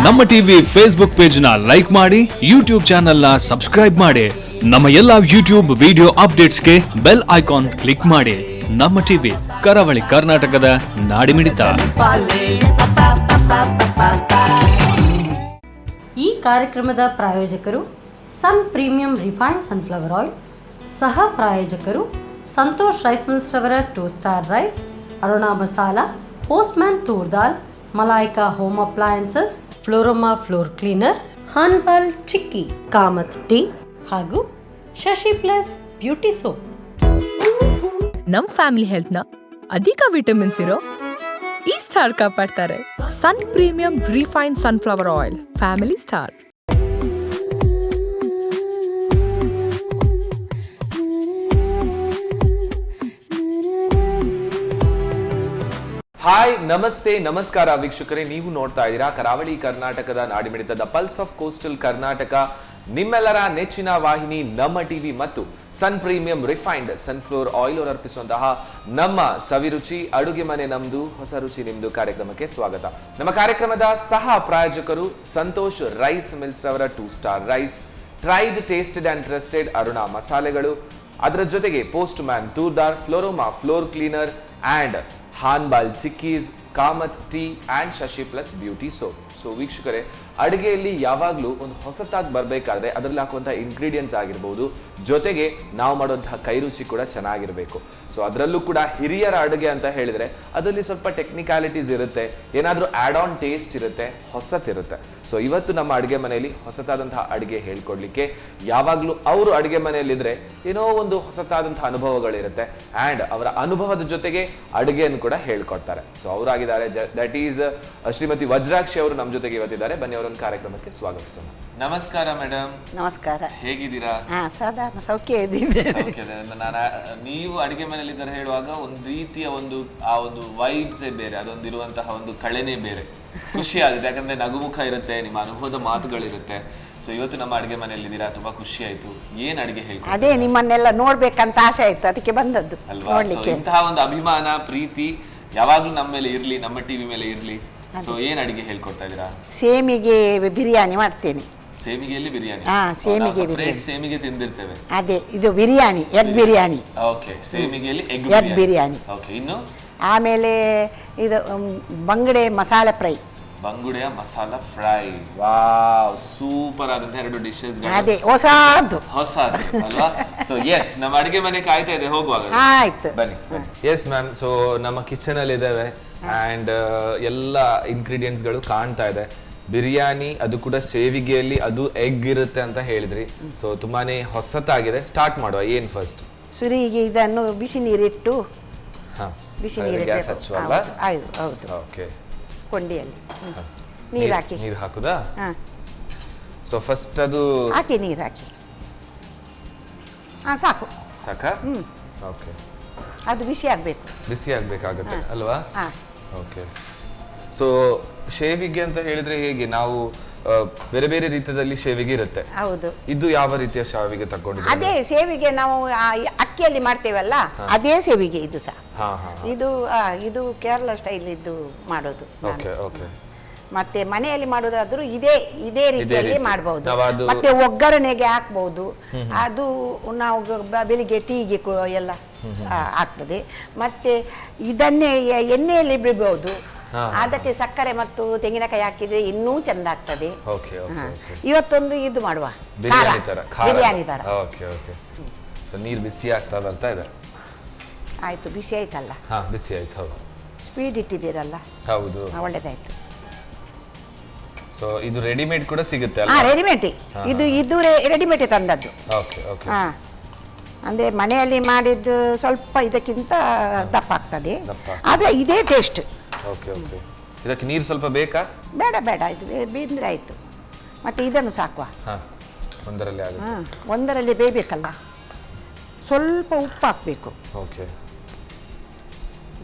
ನಮ್ಮ TV Facebook page ನ like ಮಾಡಿ, ಯೂಟ್ಯೂಬ್ ಚಾನೆಲ್ ನ ಸಬ್ಸ್ಕ್ರೈಬ್ ಮಾಡಿ. ನಮ್ಮ ಎಲ್ಲಾ ಯೂಟ್ಯೂಬ್ ವಿಡಿಯೋ ಅಪ್ಡೇಟ್ಸ್ಗೆ ಬೆಲ್ ಐಕಾನ್ ಕ್ಲಿಕ್ ಮಾಡಿ. ನಮ್ಮ ಟಿವಿ ಕರಾವಳಿ ಕರ್ನಾಟಕದ ನಾಡಿಮಿಡಿತ. ಈ ಕಾರ್ಯಕ್ರಮದ ಪ್ರಾಯೋಜಕರು Sun Premium refined sunflower oil, ಸಹ ಪ್ರಾಯೋಜಕರು ಸಂತೋಷ್ ರೈಸ್ ಮಿಲ್ಸ್ ರವರ 2 star rice, Aruna masala, postman toor dal, Malaika home appliances, Floroma floor cleaner, Hanbal chikki, Kamath tea ಹಾಗೂ ಶಶಿ ಪ್ಲಸ್ ಬ್ಯೂಟಿ ಸೋಪ್. ನಮ್ ಫ್ಯಾಮಿಲಿ ಹೆಲ್ತ್ ನ ಅಧಿಕ ವಿಟಮಿನ್ಸ್ ಇರೋ ಈ ಸ್ಟಾರ್ ಕಾಪಾಡ್ತಾರೆ. Sun Premium refined sunflower oil, family star. Hi, ನಮಸ್ತೆ, ನಮಸ್ಕಾರ ವೀಕ್ಷಕರೇ. ನೀವು ನೋಡ್ತಾ ಇದ್ದೀರಾ ಕರಾವಳಿ ಕರ್ನಾಟಕದ ನಾಡಿಮಿಡಿತದ ಪಲ್ಸ್ ಆಫ್ ಕೋಸ್ಟಲ್ ಕರ್ನಾಟಕ, ನಿಮ್ಮೆಲ್ಲರ ನೆಚ್ಚಿನ ವಾಹಿನಿ ನಮ್ಮ ಟಿವಿ ಮತ್ತು Sun Premium refined sunflower oil ಅವರು ಅರ್ಪಿಸುವಂತಹ ನಮ್ಮ ಸವಿರುಚಿ ಅಡುಗೆ ಮನೆ ನಮ್ದು, ಹೊಸ ರುಚಿ ನಿಮ್ದು ಕಾರ್ಯಕ್ರಮಕ್ಕೆ ಸ್ವಾಗತ. ನಮ್ಮ ಕಾರ್ಯಕ್ರಮದ ಸಹ ಪ್ರಾಯೋಜಕರು ಸಂತೋಷ್ ರೈಸ್ ಮಿಲ್ಸ್ ರವರ 2 star rice, tried, tasted and trusted Aruna ಮಸಾಲೆಗಳು, ಅದರ ಜೊತೆಗೆ ಪೋಸ್ಟ್ ಮ್ಯಾನ್ ತೂರ್ದಾರ್, Floroma floor cleaner and Hanbal chikkis, Kamath tea and Shashi plus beauty soap. So ವೀಕ್ಷಕರೇ, ಅಡುಗೆಯಲ್ಲಿ ಯಾವಾಗಲೂ ಒಂದು ಹೊಸತಾಗಿ ಬರಬೇಕಾದ್ರೆ ಅದರಲ್ಲಿ ಹಾಕುವಂತಹ ಇಂಗ್ರೀಡಿಯೆಂಟ್ಸ್ ಆಗಿರ್ಬೋದು, ಜೊತೆಗೆ ನಾವು ಮಾಡುವಂತಹ ಕೈರುಚಿ ಕೂಡ ಚೆನ್ನಾಗಿರಬೇಕು. ಸೊ ಅದರಲ್ಲೂ ಕೂಡ ಹಿರಿಯರ ಅಡುಗೆ ಅಂತ ಹೇಳಿದ್ರೆ ಅದರಲ್ಲಿ ಸ್ವಲ್ಪ ಟೆಕ್ನಿಕಾಲಿಟೀಸ್ ಇರುತ್ತೆ, ಏನಾದರೂ ಆ್ಯಡ್ ಆನ್ ಟೇಸ್ಟ್ ಇರುತ್ತೆ, ಹೊಸತಿರುತ್ತೆ. ಸೊ ಇವತ್ತು ನಮ್ಮ ಅಡುಗೆ ಮನೆಯಲ್ಲಿ ಹೊಸತಾದಂತಹ ಅಡುಗೆ ಹೇಳ್ಕೊಡ್ಲಿಕ್ಕೆ ಯಾವಾಗಲೂ ಅವರು ಅಡುಗೆ ಮನೆಯಲ್ಲಿದ್ದರೆ ಏನೋ ಒಂದು ಹೊಸತಾದಂತಹ ಅನುಭವಗಳಿರುತ್ತೆ ಆ್ಯಂಡ್ ಅವರ ಅನುಭವದ ಜೊತೆಗೆ ಅಡುಗೆಯನ್ನು ಕೂಡ ಹೇಳ್ಕೊಡ್ತಾರೆ. ಸೊ ಅವರಾಗಿದ್ದಾರೆ, ದಟ್ ಈಸ್ ಶ್ರೀಮತಿ ವಜ್ರಾಕ್ಷಿ ಅವರು ನಮ್ಮ ಜೊತೆಗೆ ಇವತ್ತಿದ್ದಾರೆ. ಬನ್ನಿ ಅವರೊಂದು ಕಾರ್ಯಕ್ರಮಕ್ಕೆ ಸ್ವಾಗತಿಸೋಣ. ನಮಸ್ಕಾರ ಮೇಡಮ್. ನಮಸ್ಕಾರ. ಹೇಗಿದ್ದೀರಾ? ಸಾಧಾರಣ ಸೌಖ್ಯ ಇದ್ದೀವಿ. ನೀವು ಅಡಿಗೆ ಮನೆಯಲ್ಲಿ ಇದ್ದಾರೆ ಹೇಳುವಾಗ ಒಂದು ರೀತಿಯ ಆ ಒಂದು ವೈಬ್ಸೇ ಬೇರೆ, ಅದೊಂದಿರುವಂತಹ ಒಂದು ಕಳೆನೇ ಬೇರೆ. ಖುಷಿ ಆಗುತ್ತೆ, ಯಾಕಂದ್ರೆ ನಗುಮುಖ ಇರುತ್ತೆ, ನಿಮ್ಮ ಅನುಭವದ ಮಾತುಗಳಿರುತ್ತೆ. ಸೊ ಇವತ್ತು ನಮ್ಮ ಅಡಿಗೆ ಮನೆಯಲ್ಲಿ ಇದ್ದೀರಾ, ತುಂಬಾ ಖುಷಿ ಆಯ್ತು. ಏನ್ ಅಡಿಗೆ ಹೇಳ್ಕೊಡ್ತೀರಾ? ಅದೇ ನಿಮ್ಮನ್ನೆಲ್ಲ ನೋಡ್ಬೇಕಂತ ಆಸೆ ಆಯ್ತು, ಅದಕ್ಕೆ ಬಂದದ್ದು ಅಲ್ವಾ? ಇಂತಹ ಒಂದು ಅಭಿಮಾನ, ಪ್ರೀತಿ ಯಾವಾಗ್ಲೂ ನಮ್ಮ ಮೇಲೆ ಇರ್ಲಿ, ನಮ್ಮ ಟಿವಿ ಮೇಲೆ ಇರ್ಲಿ. ಸೊ ಏನ್ ಅಡಿಗೆ ಹೇಳ್ಕೊಡ್ತಾ ಇದ್ದೀರಾ? ಸೇಮಿಗೆ ಬಿರಿಯಾನಿ ಮಾಡ್ತೇನೆ. ಸೇಮಿಗೆಯಲ್ಲಿ ಬಿರಿಯಾನಿ? ಸೇಮಿಗೆ ಬಿರಿಯಾನಿ. ಸೇಮಿಗೆ ತಿಂದಿರ್ತೇವೆ. ಅದೇ ಇದು ಬಿರಿಯಾನಿ, ಎಗ್ ಬಿರಿಯಾನಿ. ಓಕೆ, ಸೇಮಿಗೆಯಲ್ಲಿ ಎಗ್ ಬಿರಿಯಾನಿ. ಓಕೆ, ಇನ್ನು ಆಮೇಲೆ ಇದು ಬಂಗಡೆ ಮಸಾಲೆ ಫ್ರೈ. ಬಂಗುಡೆಯ ಮಸಾಲಾ ಫ್ರೈ. ವಾವ್, ಸೂಪರ್ ಆದಂತ 2 ಡಿಶಸ್. ಅದೇ ಹೊಸದು ಅಲ್ವಾ? ಸೊ ಎಸ್, ನಮ್ಮ ಅಡಿಗೆ ಮನೆ ಕಾಯ್ತಾ ಇದೆ, ಹೋಗುವಾಗ ಆಯ್ತು ಬನ್ನಿ. ಎಸ್ ಮ್ಯಾಮ್, ಸೊ ನಮ್ಮ ಕಿಚನ್ ಅಲ್ಲಿ ಇದ್ದೇವೆ ಅಂಡ್ ಎಲ್ಲ ಇಂಗ್ರೀಡಿಯೆಂಟ್ಸ್ ಗಳು ಕಾಣ್ತಾ ಇದೆ. ಬಿರಿಯಾನಿ, ಅದು ಕೂಡ ಸೇವಿಗೆಯಲ್ಲಿ, ಅದು ಎಗ್ ಇರುತ್ತೆ ಅಂತ ಹೇಳಿದ್ರಿ. ಸೊ ತುಂಬಾನೇ ಹೊಸತಾಗಿದೆ. ಸ್ಟಾರ್ಟ್ ಮಾಡುವ. ಏನ್ ಫಸ್ಟ್? ಸುರಿಗೆ ಇದನ್ನು ಬಿಸಿ ನೀರಿಟ್ಟು, ಬಿಸಿ ನೀರು ಹೌದು, ಓಕೆ, ಕೊಂಡಿಯಲ್ಲಿ ನೀರು ಹಾಕಿ. ನೀರು ಹಾಕುದಾ? ಸೊ ಫಸ್ಟ್ ಅದು ಹಾಕಿ, ನೀರು ಹಾಕಿ. ಸಾಕು. ಸಾಕಾ? ಓಕೆ, ಅದು ಬಿಸಿ ಆಗ್ಬೇಕು. ಬಿಸಿ ಆಗ್ಬೇಕಾಗುತ್ತೆ ಅಲ್ವಾ? ಓಕೆ. ಸೊ ಶೇವಿಗೆ ಅಂತ ಹೇಳಿದ್ರೆ ಹೇಗೆ? ನಾವು ಬೇರೆ ಬೇರೆ ರೀತಿಯಲ್ಲಿ ಶೇವಿಗೆ ಇರುತ್ತೆ. ಹೌದು. ಇದು ಯಾವ ರೀತಿಯ ಶೇವಿಗೆ ತಗೊಂಡಿದ್ದೀರಾ? ಅದೇ ಸೇವಿಗೆ ನಾವು ಅಕ್ಕಿಯಲ್ಲಿ ಮಾಡ್ತೇವಲ್ಲ, ಅದೇ ಸೇವಿಗೆ ಇದು ಸಹ. ಇದು ಕೇರಳ ಸ್ಟೈಲ್ ಇದ್ದು ಮಾಡೋದು. Okay okay. ಮತ್ತೆ ಮನೆಯಲ್ಲಿ ಮಾಡೋದಾದ್ರೂ ಇದೇ ರೀತಿಯಲ್ಲಿ ಮಾಡಬಹುದು. ಮತ್ತೆ ಒಗ್ಗರಣೆಗೆ ಹಾಕ್ಬಹುದು. ಅದು ನಾವು ಬೆಳಿಗ್ಗೆ ಟೀಗೆ ಎಲ್ಲ ಆಗ್ತದೆ. ಮತ್ತೆ ಇದನ್ನೇ ಎಣ್ಣೆಯಲ್ಲಿ ಬಿಡಬಹುದು. ಅದಕ್ಕೆ ಸಕ್ಕರೆ ಮತ್ತು ತೆಂಗಿನಕಾಯಿ ಹಾಕಿದ್ರೆ ಇನ್ನೂ ಚಂದ ಆಗ್ತದೆ. ಇವತ್ತೊಂದು ಇದು ಮಾಡುವ, ಬಿರಿಯಾನಿ ತರ. ನೀರು ಬಿಸಿ ಆಗ್ತಾ ಬರ್ತಾ ಇದೆ. ಆಯ್ತು, ಬಿಸಿ ಆಯ್ತಲ್ಲ? ಬಿಸಿ ಆಯ್ತು. ಸ್ಪೀಡ್ ಇಟ್ಟಿದ್ದೀರಲ್ಲ? ಹೌದು, ಒಳ್ಳೇದಾಯ್ತು. ಸೊ ಇದು ರೆಡಿಮೇಡ್ ಕೂಡ ಸಿಗುತ್ತೆ? ರೆಡಿಮೇಡ್. ಇದು ರೆಡಿಮೇಡ್ ತಂದದ್ದು. ಅಂದ್ರೆ ಮನೆಯಲ್ಲಿ ಮಾಡಿದ್ದು ಸ್ವಲ್ಪ ಇದಕ್ಕಿಂತ ದಪ್ಪ ಆಗ್ತದೆ, ಆದ್ರೆ ಇದೇ ಟೇಸ್ಟ್. Okay okay. ಇದಕ್ಕೆ ನೀರು ಸ್ವಲ್ಪ ಬೇಕಾ? ಬೇಡ, ಇದು ಬೇಂದ್ರೆ ಆಯ್ತು. ಮತ್ತೆ ಇದನ್ನು ಸಾಕುವ. ಒಂದರಲ್ಲಿ ಬೇಯಬೇಕಲ್ಲ, ಸ್ವಲ್ಪ ಉಪ್ಪು ಹಾಕಬೇಕು. ಓಕೆ.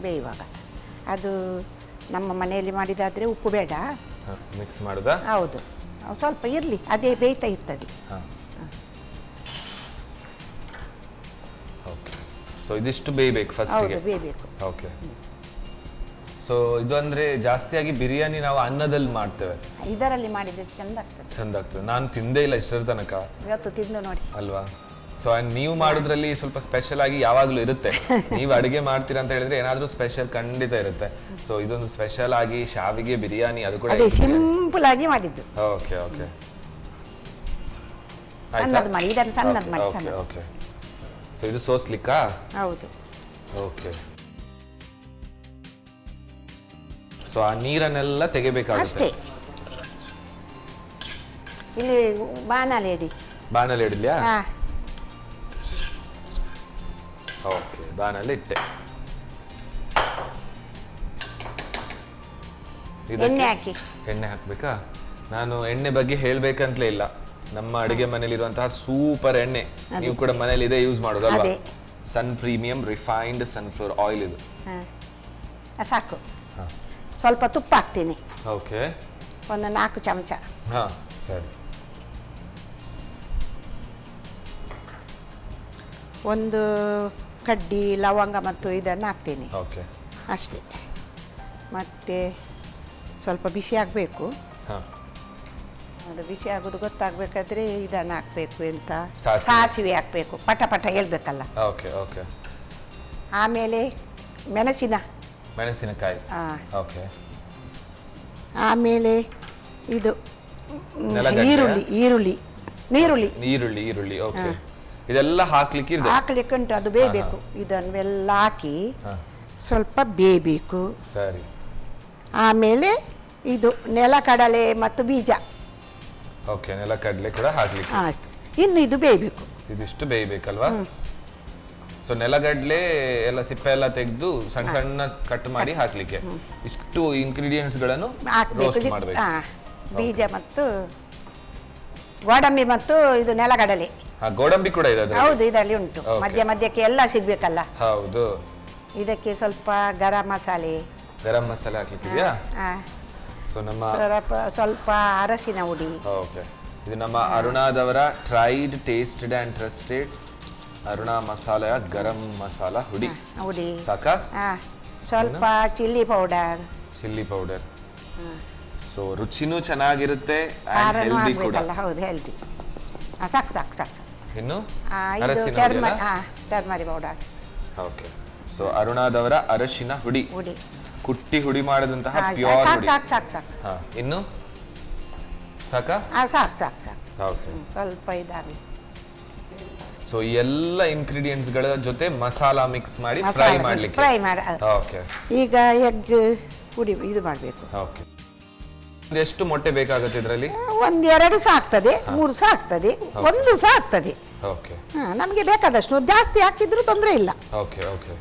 ಬೇಯುವಾಗ ಅದು ನಮ್ಮ ಮನೆಯಲ್ಲಿ ಮಾಡಿದಾದ್ರೆ ಉಪ್ಪು ಬೇಡ, ಮಿಕ್ಸ್ ಮಾಡುದಾ? ಹೌದು, ಸ್ವಲ್ಪ ಇರಲಿ, ಅದೇ ಬೇಯ್ತಾ ಇರ್ತದೆ. ಓಕೆ. ಸೊ ಇದಿಷ್ಟು ಬೇಯಬೇಕು ಫಸ್ಟ್ ಗೆ? ಬೇಯಬೇಕು. ಓಕೆ. ಸೊ ಇದು ಅಂದ್ರೆ ಜಾಸ್ತಿಯಾಗಿ ಬಿರಿಯಾನಿ ನಾವು ಅನ್ನದಲ್ಲಿ ಮಾಡ್ತೇವೆ, ಇದರಲ್ಲಿ ಮಾಡಿದ್ರೆ ಚಂದ ಆಗ್ತದೆ. ಚಂದ ಆಗ್ತದೆ. ನಾನು ತಿಂದೇ ಇಲ್ಲ ಇಷ್ಟರ ತನಕ, ಇವತ್ತು ತಿಂದು ನೋಡಿ ಅಲ್ವಾ? ಸೊ ನೀವು ಮಾಡೋದ್ರಲ್ಲಿ ಸ್ವಲ್ಪ ಸ್ಪೆಷಲ್ ಆಗಿ ಯಾವಾಗ್ಲೂ ಇರುತ್ತೆ. ನೀವು ಅಡುಗೆ ಮಾಡ್ತೀರಾ ಅಂತ ಹೇಳಿದ್ರೆ ಏನಾದ್ರೂ ಸ್ಪೆಷಲ್ ಖಂಡಿತ ಇರುತ್ತೆ. ಸೊ ಇದೊಂದು ಸ್ಪೆಷಲ್ ಆಗಿ ಶಾವಿಗೆ ಬಿರಿಯಾನಿ, ಅದು ಕೂಡ ಅದೇ ಸಿಂಪಲ್ ಆಗಿ ಮಾಡಿದ್ದು. ಓಕೆ ಓಕೆ, ಸಣ್ಣದು ಮಾಡಿ, ಇದನ್ನು ಸಣ್ಣದು ಮಾಡಿ. Okay okay. ಸೊ ಇದು ಸೋಸ್ಲಿಕ್ಕಾ? ಹೌದು. ಓಕೆ. ಸೊ ಆ ನೀರನ್ನೆಲ್ಲ ತೆಗಿಬೇಕಾಗುತ್ತೆ ಅಷ್ಟೇ. ಇಲ್ಲಿ ಬಾಣಲೆ ಇಡಿ. ಬಾಣಲೆ ಇಡಲಿಯಾ? ಹಾ. ಓಕೆ, ಬಾಣಲೆ ಇಟ್ಟೆ. ಎಣ್ಣೆ ಹಾಕಿ. ಎಣ್ಣೆ ಹಾಕ್ಬೇಕಾ? ನಾನು ಎಣ್ಣೆ ಬಗ್ಗೆ ಹೇಳ್ಬೇಕಂತಲೇ ಇಲ್ಲ. ನಮ್ಮ ಅಡುಗೆ ಮನೇಲಿರುವಂತಹ ಸೂಪರ್ ಎಣ್ಣೆ, ನೀವು ಕೂಡ ಮನೇಲಿ ಇದೇ ಯೂಸ್ ಮಾಡೋದಲ್ವಾ? ಸನ್ ಪ್ರೀಮಿಯಂ ರಿಫೈನ್ಡ್ ಸನ್ಫ್ಲವರ್ ಆಯಿಲ್ ಇದು. ಸಾಕು. ಸ್ವಲ್ಪ ತುಪ್ಪ ಹಾಕ್ತೀನಿ. ಓಕೆ. ಒಂದು 4 ಚಮಚ. ಹಾ ಸರಿ. ಒಂದು ಕಡ್ಡಿ ಲವಂಗ ಮತ್ತು ಇದನ್ನು ಹಾಕ್ತೀನಿ. ಓಕೆ. ಅಷ್ಟೇ. ಮತ್ತೆ ಸ್ವಲ್ಪ ಬಿಸಿ ಆಗಬೇಕು. ಹಾಂ. ಅದು ಬಿಸಿ ಆಗೋದು ಗೊತ್ತಾಗಬೇಕಾದ್ರೆ ಇದನ್ನು ಹಾಕಬೇಕು. ಎಂತ ಸಾಸಿವೆ. ಸಾಸಿವೆ ಹಾಕಬೇಕು, ಪಟ ಪಟ ಹೇಳ್ಬೇಕಲ್ಲ. Okay okay. ಆಮೇಲೆ ಮೆಣಸಿನಕಾಯಿ. ಓಕೆ. ಆಮೇಲೆ ಇದು ನೆಲಗಡಲೆ? ಈರುಳ್ಳಿ. ಓಕೆ. ಇದೆಲ್ಲ ಹಾಕ್ಲಿಕ್ಕೆ ಹಾಕ್ಲಿಕ್ಕೆ ಉಂಟು, ಅದು ಬೇಯಬೇಕು. ಇದನ್ನೆಲ್ಲ ಹಾಕಿ ಸ್ವಲ್ಪ ಬೇಯಬೇಕು. ಸರಿ. ಆಮೇಲೆ ಇದು ನೆಲಕಡಲೆ ಮತ್ತು ಬೀಜ. ಓಕೆ, ನೆಲಕಡಲೆ ಕೂಡ ಹಾಕ್ಲಿಕ್ಕೆ ಆಯ್ತು. ಇನ್ನು ಇದು ಬೇಯಬೇಕು. ಇದಿಷ್ಟು ಬೇಯಬೇಕಲ್ವಾ? ಸೊ ನೆಲಗಡಲೆ ಎಲ್ಲ ಸಿಪ್ಪೆ ಎಲ್ಲ ತೆಗೆದು ಸಣ್ಣ ಸಣ್ಣ ಕಟ್ ಮಾಡಿ ಹಾಕ್ಲಿಕ್ಕೆ ಇಷ್ಟು ಇಂಗ್ರೀಡಿಯೆಂಟ್ಸ್ ಗಳನ್ನು ರೋಸ್ಟ್ ಮಾಡಬೇಕು. ಬೀಜ ಮತ್ತು ಗೋಡಂಬಿ ಮತ್ತು ಇದು ನೆಲಗಡಲೆ. ಗೋಡಂಬಿ ಕೂಡ ಇದೆ ಅದರಲ್ಲಿ? ಹೌದು, ಇದರಲ್ಲಿ ಉಂಟು. ಮಧ್ಯ ಮಧ್ಯಕ್ಕೆ ಎಲ್ಲ ಸಿಗ್ಬೇಕಲ್ಲ. ಹೌದು. ಇದಕ್ಕೆ ಸ್ವಲ್ಪ ಗರಂ ಮಸಾಲೆ ಹಾಕ್ಲಿಕ್ಕಿದೆಯಾ? ಸೊ ನಮ್ಮ ಸ್ವಲ್ಪ ಅರಸಿನ ಹುಡಿ. ಓಕೆ. ಇದು ನಮ್ಮ ಅರುಣಾದವರ tried, tasted and trusted Aruna ಮಸಾಲೆಯ ಗರಂ ಮಸಾಲ ಹುಡಿ. ಸಾಕಾ? ಸ್ವಲ್ಪ ಚಿಲ್ಲಿ ಪೌಡರ್. ಸೊ ರುಚಿನೂ ಚೆನ್ನಾಗಿರುತ್ತೆ, ಹೆಲ್ದಿ ಕೂಡ. ಹೌದು, ಹೆಲ್ದಿ. ಸಾಕು ಸಾಕು ಸಾಕು. ಇನ್ನು ಟರ್ಮರಿ ಪೌಡರ್. ಓಕೆ. ಸೊ ಅರುಣಾದವರ ಅರಶಿನ ಹುಡಿ, ಕುಟ್ಟಿ ಹುಡಿ ಮಾಡಿದಂತಹ ಪ್ಯೂರ್ ಹುಡಿ. ಸಾಕು. ಇನ್ನು ಸಾಕಾ? ಸಾಕು. ಓಕೆ. ಸ್ವಲ್ಪ ಇದಾಗಲಿ. ಸೊ ಎಲ್ಲ ಇಂಗ್ರೀಡಿಯೆಂಟ್ಸ್ ಗಳ ಜೊತೆ ಮಸಾಲಾ ಮಿಕ್ಸ್ ಮಾಡಿ ಫ್ರೈ ಮಾಡಿ. ಓಕೆ. ಈಗ ಎಗ್ ಹುಡಿ ಇದು ಮಾಡಬೇಕು. ಓಕೆ. ಎಷ್ಟು ಮೊಟ್ಟೆ ಬೇಕಾಗುತ್ತೆ ಇದರಲ್ಲಿ? 1-2 ಸಾಕ್ತದೆ, 3 ಸಾಕ್ತದೆ, 1 ಸಾಕ್ತದೆ. ಓಕೆ. ನಮಗೆ ಬೇಕಾದಷ್ಟು, ಜಾಸ್ತಿ ಹಾಕಿದ್ರು ತೊಂದರೆ ಇಲ್ಲ. Okay okay.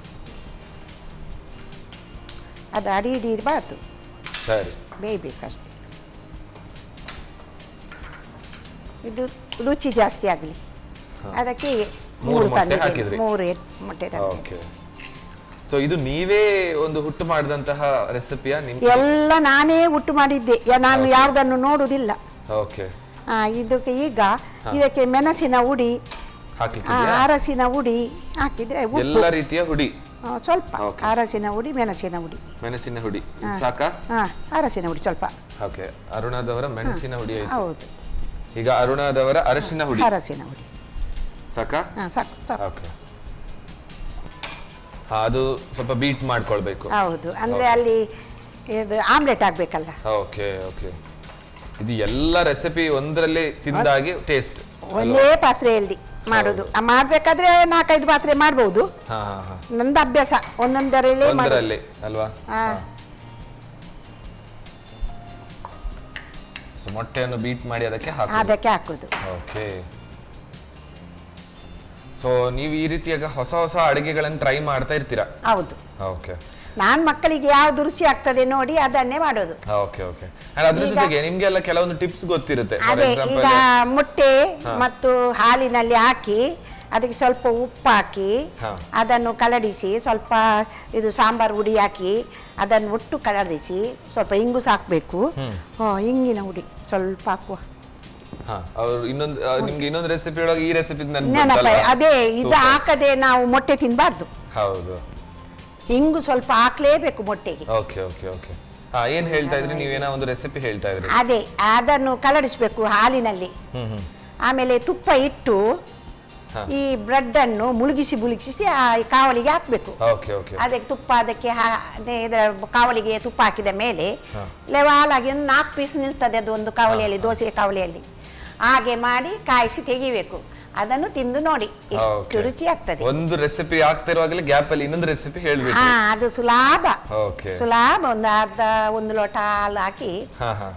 ಅದು ಅಡಿ ಇರಬಾರ್ದು, ಸರಿ, ಬೇಯಬೇಕಷ್ಟೆ. ಇದು ರುಚಿ ಜಾಸ್ತಿ ಆಗಲಿ ಅದಕ್ಕೆ 3 ತಂದಿದ್ದೇನೆ. 3 ಮೊಟ್ಟೆ ತಂದಿದ್ದೇನೆ. ಓಕೆ. ಸೊ ಇದು ನೀವೇ ಒಂದು ಹುಟ್ಟು ಮಾಡಿದಂತಹ ರೆಸಿಪಿಯಾ? ಎಲ್ಲ ನಾನೇ ಹುಟ್ಟು ಮಾಡಿದ್ದೆ, ನಾನು ಯಾವುದನ್ನು ನೋಡುವುದಿಲ್ಲ. ಓಕೆ. ಇದಕ್ಕೆ ಈಗ ಇದಕ್ಕೆ ಮೆಣಸಿನ ಹುಡಿ, ಅರಸಿನ ಹುಡಿ ಹಾಕಿದ್ರೆ ಎಲ್ಲ ರೀತಿಯ ಹುಡಿ, ಸ್ವಲ್ಪ ಅರಸಿನ ಹುಡಿ, ಮೆಣಸಿನ ಹುಡಿ ಸಾಕಾ? ಅರಸಿನ ಹುಡಿ ಸ್ವಲ್ಪ. ಓಕೆ. ಅರುಣಾದವರ ಮೆಣಸಿನ ಹುಡಿ ಆಯ್ತು. ಹೌದು. ಈಗ ಅರುಣಾದವರ ಅರಸಿನ ಹುಡಿ ಸಾಕಾ? ಸಾಕು. ಓಕೆ. ಅದು ಸ್ವಲ್ಪ ಬೀಟ್ ಮಾಡ್ಕೊಳ್ಬೇಕು. ಹೌದು, ಅಂದ್ರೆ ಅಲ್ಲಿ ಇದು ಆಮ್ಲೆಟ್ ಆಗ್ಬೇಕಲ್ಲ. Okay okay. ಇದು ಎಲ್ಲ ರೆಸಿಪಿ ಒಂದರಲ್ಲಿ ತಿಂದಾಗಿ ಟೇಸ್ಟ್ ಒಂದೇ ಪಾತ್ರೆಯಲ್ಲಿ ಮಾಡೋದು. ಮಾಡ್ಬೇಕಾದ್ರೆ 4-5 ಪಾತ್ರೆ ಮಾಡಬಹುದು. ನಂದು ಅಭ್ಯಾಸ ಒಂದೊಂದರಲ್ಲಿ ಅಲ್ವಾ? ಸೊ ಮೊಟ್ಟೆಯನ್ನು ಬೀಟ್ ಮಾಡಿ ಅದಕ್ಕೆ ಹಾಕೋದು. ಓಕೆ. ಸೊ ನೀವು ಈ ರೀತಿಯಾಗ ಹೊಸ ಹೊಸ ಅಡುಗೆಗಳನ್ನು ಟ್ರೈ ಮಾಡ್ತಾ ಇರ್ತೀರಾ? ಹೌದು. ಓಕೆ. ನಾನು ಮಕ್ಕಳಿಗೆ ಯಾವ್ದು ರುಚಿ ಆಗ್ತದೆ ನೋಡಿ ಅದನ್ನೇ ಮಾಡೋದು. Okay okay. ಅದ್ರ ಜೊತೆಗೆ ನಿಮ್ಗೆಲ್ಲ ಕೆಲವೊಂದು ಟಿಪ್ಸ್ ಗೊತ್ತಿರುತ್ತೆ. ಅದೇ, ಈಗ ಮೊಟ್ಟೆ ಮತ್ತು ಹಾಲಿನಲ್ಲಿ ಹಾಕಿ ಅದಕ್ಕೆ ಸ್ವಲ್ಪ ಉಪ್ಪು ಹಾಕಿ ಅದನ್ನು ಕಲಡಿಸಿ, ಸ್ವಲ್ಪ ಇದು ಸಾಂಬಾರು ಹುಡಿ ಹಾಕಿ ಅದನ್ನು ಒಟ್ಟು ಕಲಡಿಸಿ, ಸ್ವಲ್ಪ ಇಂಗು ಹಾಕಬೇಕು. ಇಂಗಿನ ಹುಡಿ ಸ್ವಲ್ಪ ಹಾಕುವ. ನಿಮ್ಗೆ ಇನ್ನೊಂದು ರೆಸಿಪಿ ಒಳಗೆ ಈ ರೆಸಿಪಿ ನೆನಪ. ಅದೇ, ಇದು ಹಾಕದೆ ನಾವು ಮೊಟ್ಟೆ ತಿನ್ಬಾರ್ದು. ಹೌದು. ಹಿಂಗು ಸ್ವಲ್ಪ ಹಾಕ್ಲೇಬೇಕು ಮೊಟ್ಟೆಗೆ. Okay okay okay. ಏನ್ ಹೇಳ್ತಾ ಇದ್ರಿ ನೀವೇನೋ ಒಂದು ರೆಸಿಪಿ ಹೇಳ್ತಾ ಇದ್ರಿ. ಅದೇ ಅದನ್ನು ಕಲರಿಸ್ಬೇಕು ಹಾಲಿನಲ್ಲಿ. ಆಮೇಲೆ ತುಪ್ಪ ಇಟ್ಟು ಈ ಬ್ರೆಡ್ ಅನ್ನು ಮುಳುಗಿಸಿ ಆ ಕಾವಲಿಗೆ ಹಾಕ್ಬೇಕು. ಅದಕ್ಕೆ ತುಪ್ಪ ಅದಕ್ಕೆ ಕಾವಲಿಗೆ ತುಪ್ಪ ಹಾಕಿದ ಮೇಲೆ ಲೆವಾಲಾಗಿ ಒಂದು 4 ಪೀಸ್ ನಿಲ್ತದೆ ಅದು ಒಂದು ಕಾವಲಿಯಲ್ಲಿ, ದೋಸೆ ಕಾವಲಿಯಲ್ಲಿ. ಹಾಗೆ ಮಾಡಿ ಕಾಯಿಸಿ ತೆಗಿಬೇಕು. ಅದನ್ನು ತಿಂದು ನೋಡಿ ಎಷ್ಟು ರುಚಿ ಆಗ್ತದೆ. ಒಂದು ರೆಸಿಪಿ ಆಗ್ತಿರುವಾಗಲೇ ಗ್ಯಾಪ್ ಅಲ್ಲಿ ಇನ್ನೊಂದು ರೆಸಿಪಿ ಹೇಳ್ಬೇಕು. ಅದು ಸುಲಭ. ಒಂದು ಅರ್ಧ 1 ಲೋಟ ಹಾಲು ಹಾಕಿ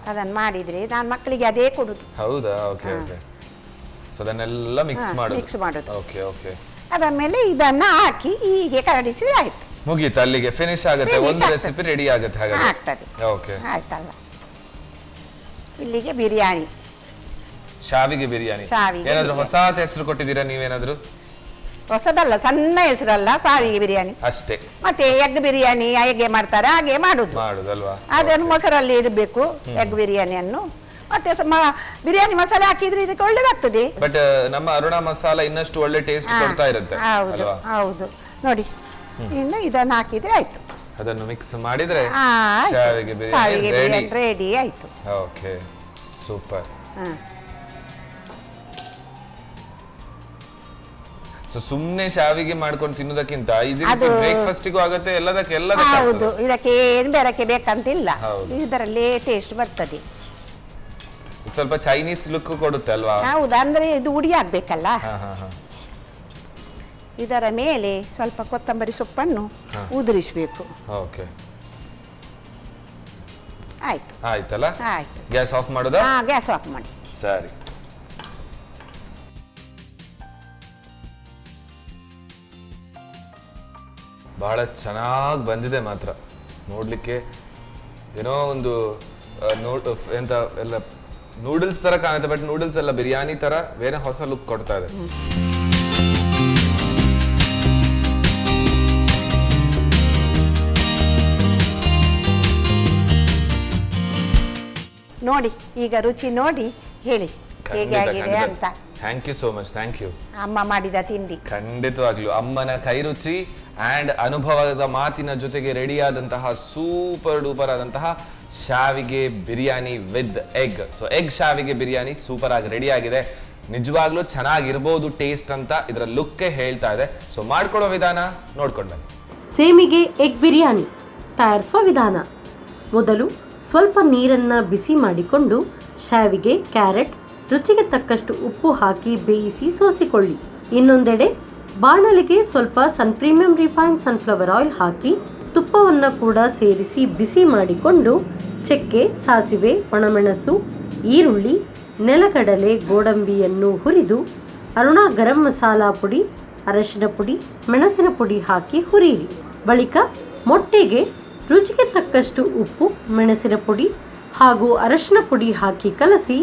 ಅದನ್ನ ಮಾಡಿದ್ರೆ ನಾನು ಮಕ್ಕಳಿಗೆ ಅದೇ ಕೊಡುದು. ಹೌದಾ? Okay okay. ಸೊ ಅದನ್ನೆಲ್ಲ ಮಿಕ್ಸ್ ಮಾಡೋದು. Okay okay. ಅದಾದ್ಮೇಲೆ ಇದನ್ನ ಹಾಕಿ ಹೀಗೆ ಕರಡಿಸಿದ್ರೆ ಆಯ್ತು, ಮುಗೀತು, ಅಲ್ಲಿಗೆ ಫಿನಿಶ್ ಆಗುತ್ತೆ, ಒಂದು ರೆಸಿಪಿ ರೆಡಿ ಆಗುತ್ತೆ. ಹಾಗೆ ಆಗ್ತದೆ. ಓಕೆ ಆಯ್ತಲ್ಲ. ಇಲ್ಲಿಗೆ ಬಿರಿಯಾನಿ, ಶಾವಿಗೆ ಬಿರಿಯಾನಿ. ಏನಾದ್ರು ಹೊಸ ಹೆಸರು ಕೊಟ್ಟಿದ್ದೀರಾ ನೀವೇನಾದ್ರು? ಹೊಸದಲ್ಲ, ಸಣ್ಣ ಹೆಸರಲ್ಲ, ಸಾವಿಗೆ ಬಿರಿಯಾನಿ ಅಷ್ಟೇ. ಮತ್ತೆ ಎಗ್ ಬಿರಿಯಾನಿ ಹೇಗೆ ಮಾಡ್ತಾರೆ ಹಾಗೆ ಮಾಡುದಲ್ವಾ? ಅದನ್ನು ಮೊಸರಲ್ಲಿ ಇಡಬೇಕು ಎಗ್ ಬಿರಿಯಾನಿಯನ್ನು. ಮತ್ತೆ ಬಿರಿಯಾನಿ ಮಸಾಲೆ ಹಾಕಿದ್ರೆ ಇದಕ್ಕೆ ಒಳ್ಳೇದಾಗ್ತದೆ. ಬಟ್ ನಮ್ಮ ಅರುಣಾ ಮಸಾಲ ಇನ್ನಷ್ಟು ಒಳ್ಳೆ ಟೇಸ್ಟ್ ಕೊಡ್ತಾ ಇರುತ್ತೆ. ಹೌದು ನೋಡಿ, ಇನ್ನು ಇದನ್ನು ಹಾಕಿದ್ರೆ ಆಯ್ತು. ಅದನ್ನು ಮಿಕ್ಸ್ ಮಾಡಿದ್ರೆ ಶಾವಿಗೆ ಬಿರಿಯಾನಿ ರೆಡಿ ಆಯ್ತು. Okay, super. ಸೊ ಸುಮ್ನೆ ಶಾವಿಗೆ ಮಾಡ್ಕೊಂಡು ತಿನ್ನೋದಕ್ಕಿಂತ ಇದು ಬ್ರೇಕ್ಫಾಸ್ಟಿಗೂ ಆಗುತ್ತೆ, ಎಲ್ಲದಕ್ಕೆ ಹೌದು. ಇದಕ್ಕೆ ಏನು ಬೇರಕ್ಕೆ ಬೇಕಂತಿಲ್ಲ, ಇದರಲ್ಲೇ ಟೇಸ್ಟ್ ಬರ್ತದೆ. ಸ್ವಲ್ಪ ಚೈನೀಸ್ ಲುಕ್ ಕೊಡುತ್ತೆ ಅಲ್ವಾ? ಹೌದು, ಅಂದ್ರೆ ಇದು ಉಡಿ ಆಗ್ಬೇಕಲ್ಲ. ಇದರ ಮೇಲೆ ಸ್ವಲ್ಪ ಕೊತ್ತಂಬರಿ ಸೊಪ್ಪನ್ನು ಉದುರಿಸಬೇಕು. ಓಕೆ, ಆಯ್ತು. ಆಯ್ತಲ್ಲ? ಆಯ್ತು. ಗ್ಯಾಸ್ ಆಫ್ ಮಾಡೋದಾ? ಗ್ಯಾಸ್ ಆಫ್ ಮಾಡಿ. ಸರಿ. ಬಹಳ ಚೆನ್ನಾಗಿ ಬಂದಿದೆ ಮಾತ್ರ, ನೋಡ್ಲಿಕ್ಕೆ ಏನೋ ಒಂದು ಎಂತ ಎಲ್ಲ ನೂಡಲ್ಸ್ ತರ ಕಾಣುತ್ತೆ, ಬಟ್ ನೂಡಲ್ಸ್ ಎಲ್ಲ ಬಿರಿಯಾನಿ ತರ ಬೇರೆ ಹೊಸ ಲುಕ್ ಕೊಡ್ತಾ ಇದೆ. ನೋಡಿ, ಈಗ ರುಚಿ ನೋಡಿ ಹೇಳಿ ಹೇಗೆ ಆಗಿದೆ ಅಂತ. Thank you so much. Thank you. ಅಮ್ಮ ಮಾಡಿದ ತಿಂಡಿ ಖಂಡಿತವಾಗ್ಲೂ ಅಮ್ಮನ ಕೈ ರುಚಿ ಅಂಡ್ ಅನುಭವದ ಮಾತಿನ ಜೊತೆಗೆ ರೆಡಿಯಾದಂತಹ ಸೂಪರ್ ಡೂಪರ್ ಆದಂತಹ ಶಾವಿಗೆ biryani with egg. So egg ಶಾವಿಗೆ ಬಿರಿಯಾನಿ ಸೂಪರ್ ಆಗಿ ರೆಡಿ ಆಗಿದೆ. ನಿಜವಾಗ್ಲೂ ಚೆನ್ನಾಗಿರ್ಬೋದು ಟೇಸ್ಟ್ ಅಂತ ಇದರ ಲುಕ್ಕೇ ಹೇಳ್ತಾ ಇದೆ. ಸೊ ಮಾಡ್ಕೊಳ್ಳೋ ವಿಧಾನ ನೋಡ್ಕೊಂಡು ಬನ್ನಿ. ಸೇಮಿಗೆ ಎಗ್ ಬಿರಿಯಾನಿ ತಯಾರಿಸುವ ವಿಧಾನ: ಮೊದಲು ಸ್ವಲ್ಪ ನೀರನ್ನು ಬಿಸಿ ಮಾಡಿಕೊಂಡು ಶಾವಿಗೆ, ಕ್ಯಾರೆಟ್, ರುಚಿಗೆ ತಕ್ಕಷ್ಟು ಉಪ್ಪು ಹಾಕಿ ಬೇಯಿಸಿ ಸೋಸಿಕೊಳ್ಳಿ. ಇನ್ನೊಂದೆಡೆ ಬಾಣಲಿಗೆ ಸ್ವಲ್ಪ ಪ್ರೀಮಿಯಂ ರಿಫೈನ್ಡ್ ಸನ್ಫ್ಲವರ್ ಆಯಿಲ್ ಹಾಕಿ ತುಪ್ಪವನ್ನು ಕೂಡ ಸೇರಿಸಿ ಬಿಸಿ ಮಾಡಿಕೊಂಡು ಚಕ್ಕೆ, ಸಾಸಿವೆ, ಒಣಮೆಣಸು, ಈರುಳ್ಳಿ, ನೆಲಗಡಲೆ, ಗೋಡಂಬಿಯನ್ನು ಹುರಿದು ಅರುಣಾ ಗರಂ ಮಸಾಲಾ ಪುಡಿ, ಅರಶಿನ ಪುಡಿ, ಮೆಣಸಿನ ಪುಡಿ ಹಾಕಿ ಹುರಿಯಿರಿ. ಬಳಿಕ ಮೊಟ್ಟೆಗೆ ರುಚಿಗೆ ತಕ್ಕಷ್ಟು ಉಪ್ಪು, ಮೆಣಸಿನ ಪುಡಿ ಹಾಗೂ ಅರಶಿನ ಪುಡಿ ಹಾಕಿ ಕಲಸಿ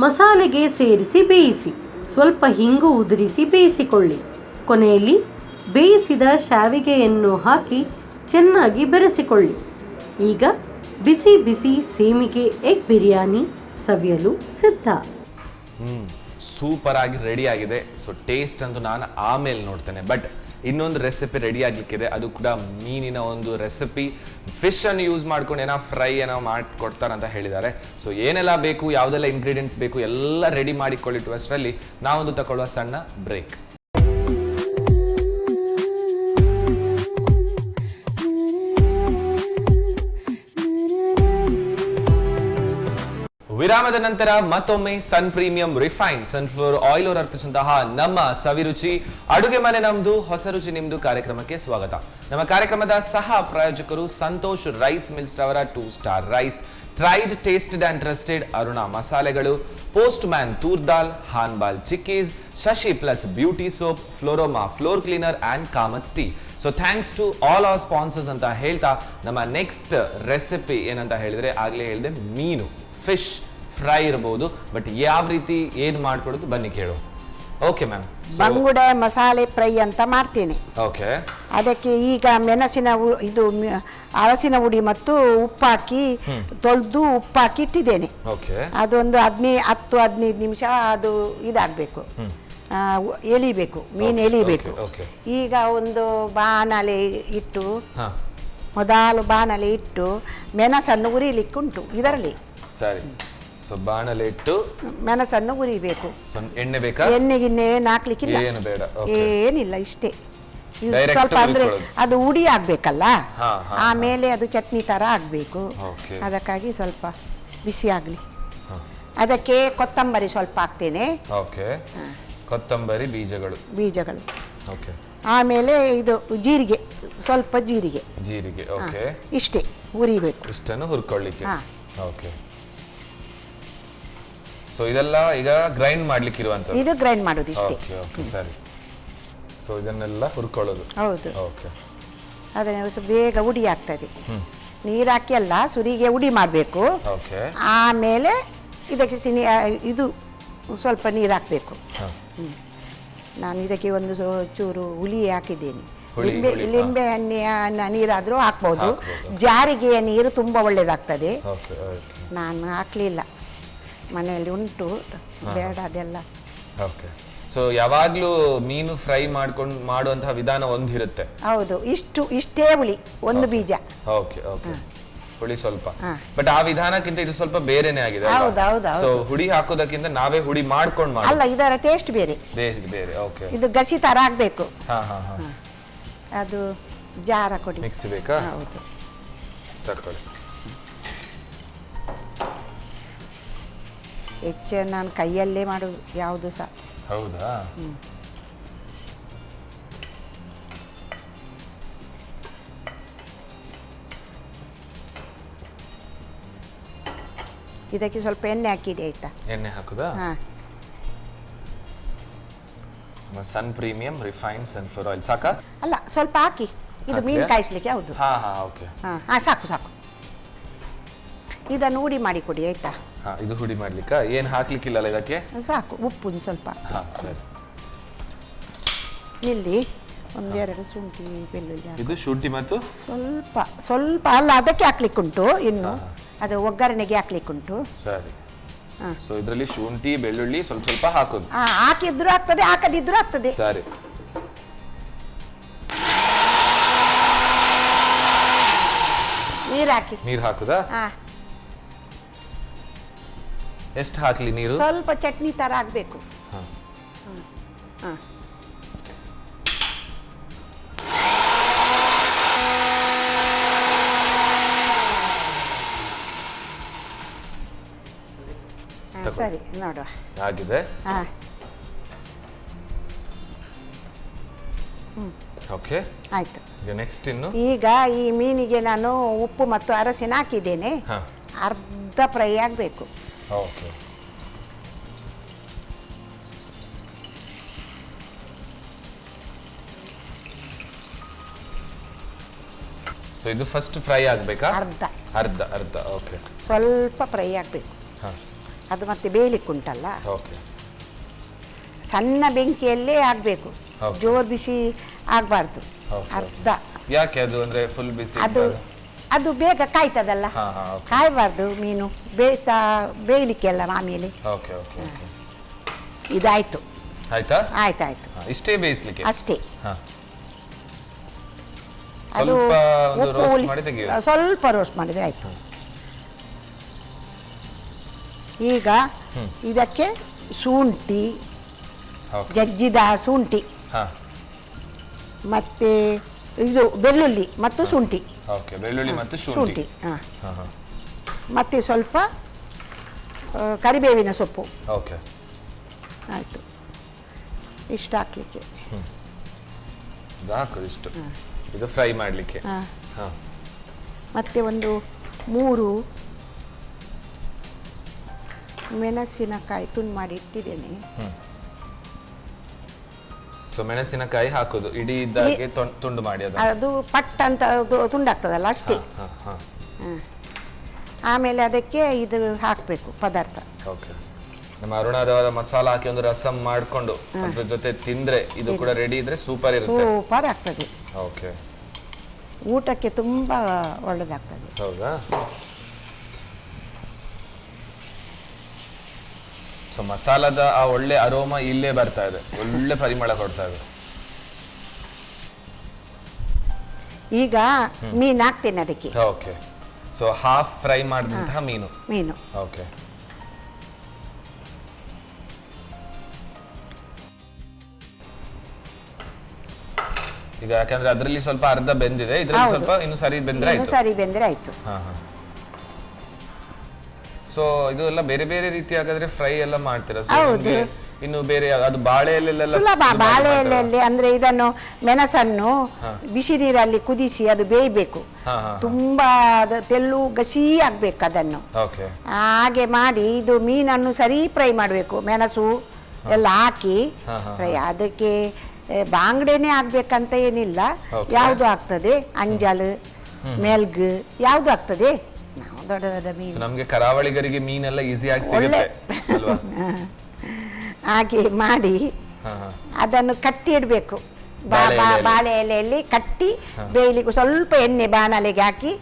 ಮಸಾಲೆಗೆ ಸೇರಿಸಿ ಬೇಯಿಸಿ ಸ್ವಲ್ಪ ಹಿಂಗು ಉದುರಿಸಿ ಬೇಯಿಸಿಕೊಳ್ಳಿ. ಕೊನೆಯಲ್ಲಿ ಬೇಯಿಸಿದ ಶಾವಿಗೆಯನ್ನು ಹಾಕಿ ಚೆನ್ನಾಗಿ ಬೆರೆಸಿಕೊಳ್ಳಿ. ಈಗ ಬಿಸಿ ಬಿಸಿ ಸೇಮಿಗೆ ಎಗ್ ಬಿರಿಯಾನಿ ಸವಿಯಲು ಸಿದ್ಧ. ಸೂಪರ್ ಆಗಿ ರೆಡಿ ಆಗಿದೆ. ಸೊ ಟೇಸ್ಟ್ ಅಂತೂ ನಾನು ಆಮೇಲೆ ನೋಡ್ತೇನೆ. ಬಟ್ ಇನ್ನೊಂದು ರೆಸಿಪಿ ರೆಡಿ ಆಗ್ಲಿಕ್ಕಿದೆ, ಅದು ಕೂಡ ಮೀನಿನ ಒಂದು ರೆಸಿಪಿ. ಫಿಶ್ ಅನ್ನು ಯೂಸ್ ಮಾಡ್ಕೊಂಡು ಏನೋ ಫ್ರೈ ಏನೋ ಮಾಡಿಕೊಡ್ತಾರಂತ ಹೇಳಿದ್ದಾರೆ. ಸೊ ಏನೆಲ್ಲ ಬೇಕು, ಯಾವುದೆಲ್ಲ ಇಂಗ್ರೀಡಿಯೆಂಟ್ಸ್ ಬೇಕು ಎಲ್ಲ ರೆಡಿ ಮಾಡಿಕೊಳ್ಳಿಟ್ಟು ಅಷ್ಟರಲ್ಲಿ ನಾವೊಂದು ತಗೊಳ್ಳುವ ಸಣ್ಣ ಬ್ರೇಕ್. ವಿರಾಮದ ನಂತರ ಮತ್ತೊಮ್ಮೆ ಸನ್ ಪ್ರೀಮಿಯಂ ರಿಫೈನ್ಡ್ ಸನ್ಫ್ಲವರ್ ಆಯಿಲ್ ಅವರು ಅರ್ಪಿಸುವಂತಹ ನಮ್ಮ ಸವಿರುಚಿ ಅಡುಗೆ ಮನೆ ನಮ್ದು ಹೊಸ ರುಚಿ ನಿಮ್ದು ಕಾರ್ಯಕ್ರಮಕ್ಕೆ ಸ್ವಾಗತ. ನಮ್ಮ ಕಾರ್ಯಕ್ರಮದ ಸಹ ಪ್ರಾಯೋಜಕರು ಸಂತೋಷ್ ರೈಸ್ ಮಿಲ್ಸ್ ಅವರ 2 star rice, tried, tasted and trusted Aruna ಮಸಾಲೆಗಳು, postman toor dal, Hanbal chikkis, Shashi plus beauty soap, Floroma floor cleaner and Kamath tea. So thanks to all our sponsors ಅಂತ ಹೇಳ್ತಾ ನಮ್ಮ ನೆಕ್ಸ್ಟ್ ರೆಸಿಪಿ ಏನಂತ ಹೇಳಿದ್ರೆ, ಆಗ್ಲೇ ಹೇಳಿದೆ ಮೀನು, ಫಿಶ್ ಫ್ರೈ ಇರಬಹುದು, ಬಟ್ ಯಾವ ರೀತಿ ಏನು ಮಾಡ್ಕೊಡೋದು ಬನ್ನಿ ಕೇಳು. Okay ma'am. ಬಂಗುಡೆ ಮಸಾಲೆ ಫ್ರೈ ಅಂತ ಮಾಡ್ತೇನೆ. ಓಕೆ. ಅದಕ್ಕೆ ಈಗ ಮೆಣಸಿನ ಇದು ಅರಸಿನ ಹುಡಿ ಮತ್ತು ಉಪ್ಪಾಕಿ ತೊಳೆದು ಉಪ್ಪಾಕಿ ಇಟ್ಟಿದ್ದೇನೆ. ಓಕೆ. ಅದೊಂದು 10-15 ನಿಮಿಷ ಅದು ಇದಾಗಬೇಕು. ಎಲಿಬೇಕು, ಮೀನು ಎಲಿಬೇಕು. okay. ಈಗ ಒಂದು ಬಾಣಲೆ ಇಟ್ಟು ಹಾ ಮೊದಲು ಬಾಣಲೆ ಇಟ್ಟು ಮೆಣಸನ್ನು ಉರಿಲಿಕ್ಕುಂಟು ಇದರಲ್ಲಿ. ಸರಿ. ಸೊ ಬಾಣಲೆ ಇಟ್ಟು ಮೆಣಸನ್ನು ಉರಿಬೇಕು. ಎಣ್ಣೆ ಬೇಕಾ? ಎಣ್ಣೆ ಗಿಣ್ಣೆ ಏನು ಹಾಕ್ಲಿಕ್ಕಿಲ್ಲ, ಏನು ಬೇಡ. ಏನಿಲ್ಲ, ಇಷ್ಟೇ. ಇದು Direct ಸ್ವಲ್ಪ ಅಂದ್ರೆ ಉರಿಸ್ಕೊಳ್ಳೋದು. ಅದು ಉಡಿ ಆಗ್ಬೇಕಲ್ಲ, ಹಾ, ಹಾ, ಆಮೇಲೆ ಅದು ಚಟ್ನಿ ತರ ಆಗ್ಬೇಕು. Okay. ಅದಕ್ಕಾಗಿ ಸ್ವಲ್ಪ ಬಿಸಿ ಆಗ್ಲಿ. ಹಾ. ಅದಕ್ಕೆ ಕೊತ್ತಂಬರಿ ಸ್ವಲ್ಪ ಹಾಕ್ತೇನೆ. ಓಕೆ. ಕೊತ್ತಂಬರಿ ಬೀಜಗಳು. ಓಕೆ. ಆಮೇಲೆ ಇದು ಜೀರಿಗೆ, ಸ್ವಲ್ಪ ಜೀರಿಗೆ. ಓಕೆ. ಇಷ್ಟೇ ಉರಿಬೇಕು. ಇಷ್ಟನ್ನು ಹುರ್ಕೊಳ್ಳಿಕ್ಕೆ. ಹಾ. ಓಕೆ. ಸೊ ಇದೆಲ್ಲ ಈಗ ಗ್ರೈಂಡ್ ಮಾಡ್ಲಿಕ್ಕೆ ಇರುವಂತದ್ದು. ಇದು ಗ್ರೈಂಡ್ ಮಾಡೋದು ಇಷ್ಟೇ. ಓಕೆ ಓಕೆ ಸರಿ. ಸೊ ಇದನ್ನೆಲ್ಲ ಹುರ್ಕೊಳ್ಳೋದು. ಹೌದು. ಓಕೆ. ಅದನ್ನು ಸ್ವಲ್ಪ ಬೇಗ ಉಡಿ ಆಗ್ತದೆ. ನೀರು ಹಾಕಿ ಅಲ್ಲ, ಸುರಿಗೆ ಉಡಿ ಮಾಡಬೇಕು. ಓಕೆ. ಆಮೇಲೆ ಇದಕ್ಕೆ ಇದು ಸ್ವಲ್ಪ ನೀರು ಹಾಕಬೇಕು. ನಾನು ಇದಕ್ಕೆ ಒಂದು ಚೂರು ಹುಳಿ ಹಾಕಿದ್ದೇನೆ. ಲಿಂಬೆ ಹಣ್ಣಿನ ನೀರಾದರೂ ಹಾಕ್ಬೋದು. ಜಾರಿಗೆಯ ನೀರು ತುಂಬ ಒಳ್ಳೆಯದಾಗ್ತದೆ. ನಾನು ಹಾಕಲಿಲ್ಲ, ಮನೆಯಲ್ಲಿ ಉಂಟು, ಬೇಡ ಅದೆಲ್ಲ. ಓಕೆ. ಸೊ ಯಾವಾಗಲೂ ಮೀನು ಫ್ರೈ ಮಾಡುವಂತಹ ವಿಧಾನ ಒಂದಿರುತ್ತೆ. ಹೌದು, ಇಷ್ಟೇ ಹುಳಿ, ಒಂದು ಬೀಜ. Okay okay. ಹುಳಿ ಸ್ವಲ್ಪ, ಬಟ್ ಆ ವಿಧಾನಕ್ಕಿಂತ ಇದು ಸ್ವಲ್ಪ ಬೇರೆನೇ ಆಗಿದೆ. ಸೊ ಹುಡಿ ಹಾಕೋದಕ್ಕಿಂತ ನಾವೇ ಹುಡಿ ಮಾಡ್ಕೊಂಡು ಅಲ್ಲ, ಇದರ ಟೇಸ್ಟ್ ಬೇರೆ ಬೇರೆ. ಓಕೆ. ಇದು ಗಸಿ ತರ ಆಗ್ಬೇಕು. ಹಾ ಹಾ ಹಾ. ಅದು ಜಾರ ಕೊಡಿ. ಮಿಕ್ಸಿ ಬೇಕಾ? ಹೌದು. ತಕೊಳ್ಳಿ. ಹೆಚ್ಚು ನಾನು ಕೈಯಲ್ಲೇ ಮಾಡೋದು ಯಾವುದು ಸಹ. ಹೌದಾ? ಇದಕ್ಕೆ ಸ್ವಲ್ಪ ಎಣ್ಣೆ ಹಾಕಿದೆ, ಆಯ್ತಾ? ಎಣ್ಣೆ ಹಾಕುದಾ? ಹಾ. ಸನ್ ಪ್ರೀಮಿಯಂ ರಿಫೈನ್ಡ್ ಸನ್ಫ್ಲವರ್ ಆಯಿಲ್ ಸಾಕಾ? ಅಲ್ಲ, ಸ್ವಲ್ಪ ಹಾಕಿ, ಇದು ಮೀನು ಕಾಯಿಸ್ಲಿಕ್ಕೆ. ಹೌದು. ಹಾ ಹಾ ಓಕೆ. ಹಾ ಸಾಕು ಸಾಕು. ಇದನ್ನು ಹುಡಿ ಮಾಡಿ ಕೊಡಿ, ಆಯ್ತಾ? ಹಾ, ಇದು ಹುಡಿ ಮಾಡ್ಲಿಕ್ಕಾ? ಏನು ಹಾಕ್ಲಿಕ್ಕಿಲ್ಲಲ್ಲ ಇದಕ್ಕೆ? ಸಾಕು, ಉಪ್ಪು ಸ್ವಲ್ಪ. ಹಾ ಸರಿ. ಇಲ್ಲಿ ಒಂದೆರಡು ಶುಂಠಿ ಬೆಳ್ಳುಳ್ಳಿ ಹಾಕು. ಇದು ಶುಂಠಿ ಮತ್ತು ಸ್ವಲ್ಪ ಸ್ವಲ್ಪ ಅಲ್ಲ, ಅದಕ್ಕೆ ಹಾಕ್ಲಿಕ್ಕುಂಟು, ಇನ್ನು ಅದು ಒಗ್ಗರಣೆಗೆ ಹಾಕ್ಲಿಕ್ಕುಂಟು. ಸರಿ. ಸೊ ಇದರಲ್ಲಿ ಶುಂಠಿ ಬೆಳ್ಳುಳ್ಳಿ ಸ್ವಲ್ಪ ಸ್ವಲ್ಪ ಹಾಕೋದು. ಹಾಕಿದ್ರು ಆಗ್ತದೆ, ಹಾಕದಿದ್ರು ಆಗ್ತದೆ. ಸರಿ. ನೀರು ಹಾಕಿ. ನೀರು ಹಾಕುದಾ? ಎಷ್ಟು ಹಾಕ್ಲಿ ನೀರು? ಸ್ವಲ್ಪ ಚಟ್ನಿ ತರ ಆಗ್ಬೇಕು. ಸರಿ, ನೋಡುವ. ಆಗಿದೆ. ಓಕೆ, ಆಯ್ತು. ಈಗ ನೆಕ್ಸ್ಟ್ ಇನ್ನು ಈಗ ಈ ಮೀನಿಗೆ ನಾನು ಉಪ್ಪು ಮತ್ತು ಅರಸಿನ ಹಾಕಿದ್ದೇನೆ. ಅರ್ಧ ಫ್ರೈ ಆಗಬೇಕು. ಓಕೆ. ಸೊ ಇದು ಫಸ್ಟ್ ಫ್ರೈ ಆಗಬೇಕಾ? ಅರ್ಧ ಅರ್ಧ ಅರ್ಧ. ಓಕೆ. ಸ್ವಲ್ಪ ಫ್ರೈ ಆಗಬೇಕು. ಅದು ಮತ್ತೆ ಬೇಯಲಿಕ್ಕುಂಟಲ್ಲ. ಓಕೆ. ಸಣ್ಣ ಬೆಂಕಿಯಲ್ಲೇ ಆಗಬೇಕು, ಜೋರ್ ಬಿಸಿ ಆಗಬಾರ್ದು. ಅರ್ಧ. ಯಾಕೆ ಅದು ಅಂದ್ರೆ ಫುಲ್ ಬಿಸಿ? ಅದು ಬೇಗ ಕಾಯ್ತದಲ್ಲ, ಕಾಯಬಾರ್ದು ಮೀನು ಬೇಯಲಿಕ್ಕೆಲ್ಲ ಆಮೇಲೆ. Okay okay okay. ಇದಾಯ್ತು. ಆಯ್ತಾ? ಆಯ್ತಾಯ್ತು. ಇಷ್ಟೇ ಬೇಯಿಸ್ಲಿಕ್ಕೆ? ಅಷ್ಟೇ. ಅದು ಸ್ವಲ್ಪ ರೋಸ್ಟ್ ಮಾಡಿದ್ರೆ ಆಯ್ತು. ಈಗ ಇದಕ್ಕೆ ಶುಂಠಿ, ಜಜ್ಜಿದ ಶುಂಠಿ, ಮತ್ತೆ ಇದು ಬೆಳ್ಳುಳ್ಳಿ ಮತ್ತು ಶುಂಠಿ. ಓಕೆ, ಬೆಳ್ಳುಳ್ಳಿ ಮತ್ತು ಶುಂಠಿ. ಮತ್ತೆ ಸ್ವಲ್ಪ ಕರಿಬೇವಿನ ಸೊಪ್ಪು. ಓಕೆ, ಆಯ್ತು. ಇಷ್ಟು ಹಾಕ್ಲಿಕ್ಕೆ. ಹಾಕೋದು ಇಷ್ಟು. ಇದು ಫ್ರೈ ಮಾಡಲಿಕ್ಕೆ. ಮತ್ತೆ ಒಂದು 3 ಮೆಣಸಿನಕಾಯಿ ತುಂಡು ಮಾಡಿ ಇಟ್ಟಿದ್ದೇನೆ. ಸೊ ಮೆಣಸಿನಕಾಯಿ ಹಾಕೋದು ಇಡೀ ಇದ್ದಾಗೆ ತುಂಡು ಮಾಡಿ ಅದು ಪಟ್ ಅಂತ ತುಂಡಾಗ್ತದಲ್ಲ, ಅಷ್ಟೇ. ಆಮೇಲೆ ಅದಕ್ಕೆ ಇದು ಹಾಕಬೇಕು ಪದಾರ್ಥ. ಓಕೆ. ನಮ್ಮ ಅರುಣಾದವಾದ ಮಸಾಲ ಹಾಕಿ ಒಂದು ರಸಂ ಮಾಡಿಕೊಂಡು ಅದ್ರ ಜೊತೆ ತಿಂದ್ರೆ ಇದು ಕೂಡ ರೆಡಿ ಇದ್ರೆ ಸೂಪರ್ ಇರುತ್ತೆ. ಸೂಪರ್ ಆಗ್ತದೆ. ಓಕೆ. ಊಟಕ್ಕೆ ತುಂಬಾ ಒಳ್ಳೆದಾಗ್ತದೆ. ಹೌದಾ? ಸೊ ಮಸಾಲದ ಆ ಒಳ್ಳೆ ಅರೋಮಾ ಇಲ್ಲೇ ಬರ್ತಾ ಇದೆ, ಒಳ್ಳೆ ಪರಿಮಳ ಕೊಡ್ತಾ ಇದೆ. ಈಗ ಮೀನು ಹಾಕ್ತೇನೆ ಅದಕ್ಕೆ. ಓಕೆ, ಸೊ ಹಾಫ್ ಫ್ರೈ ಮಾಡಿದಂತಹ ಮೀನು. ಓಕೆ, ಈಗ ಯಾಕಂದ್ರೆ ಅದರಲ್ಲಿ ಸ್ವಲ್ಪ ಅರ್ಧ ಬೆಂದಿದೆ, ಇದರಲ್ಲಿ ಸ್ವಲ್ಪ ಇನ್ನು ಸರಿ ಬೆಂದ್ರೆ ಆಯ್ತು. ಸೊ ಇದು ಎಲ್ಲ ಬೇರೆ ಬೇರೆ ರೀತಿ ಹಾಗಾದ್ರೆ ಫ್ರೈ ಎಲ್ಲ ಮಾಡ್ತೀರಾ? ಇನ್ನು ಬೇರೆ ಅದು ಬಾಳೆ ಎಲೆಲ್ಲ ಸುಲಭ. ಬಾಳೆ ಎಲೆಯಲ್ಲಿ ಅಂದ್ರೆ ಇದನ್ನು ಮೆಣಸನ್ನು ಬಿಸಿ ನೀರಲ್ಲಿ ಕುದಿಸಿ ಅದು ಬೇಯಬೇಕು, ತುಂಬಾ ತೆಳ್ಳು ಗಸಿ ಆಗ್ಬೇಕು ಅದನ್ನು. ಹಾಗೆ ಮಾಡಿ ಇದು ಮೀನನ್ನು ಸರಿ ಫ್ರೈ ಮಾಡಬೇಕು, ಮೆಣಸು ಎಲ್ಲ ಹಾಕಿ ಫ್ರೈ. ಅದಕ್ಕೆ ಬಾಂಗ್ಡೆನೆ ಆಗ್ಬೇಕಂತ ಏನಿಲ್ಲ, ಯಾವ್ದು ಆಗ್ತದೆ, ಅಂಜಲ್ ಮೆಲ್ಗ್ ಯಾವ್ದು ಆಗ್ತದೆ. ನಾವು ದೊಡ್ಡ ದೊಡ್ಡ ಮೀನು, ನಮ್ಗೆ ಕರಾವಳಿಗರಿಗೆ ಮೀನೆಲ್ಲ ಈಸಿಯಾಗಿ ಸಿಗುತ್ತೆ ಅಲ್ವಾ? ಹಾಗೆ ಮಾಡಿ ಅದನ್ನು ಕಟ್ಟಿ ಇಡಬೇಕು, ಬಾಳೆ ಎಲೆಯಲ್ಲಿ ಕಟ್ಟಿ ಬೇಯಲಿಕ್ಕೆ ಸ್ವಲ್ಪ ಎಣ್ಣೆ ಬಾಣಲೆಗೆ ಹಾಕಿ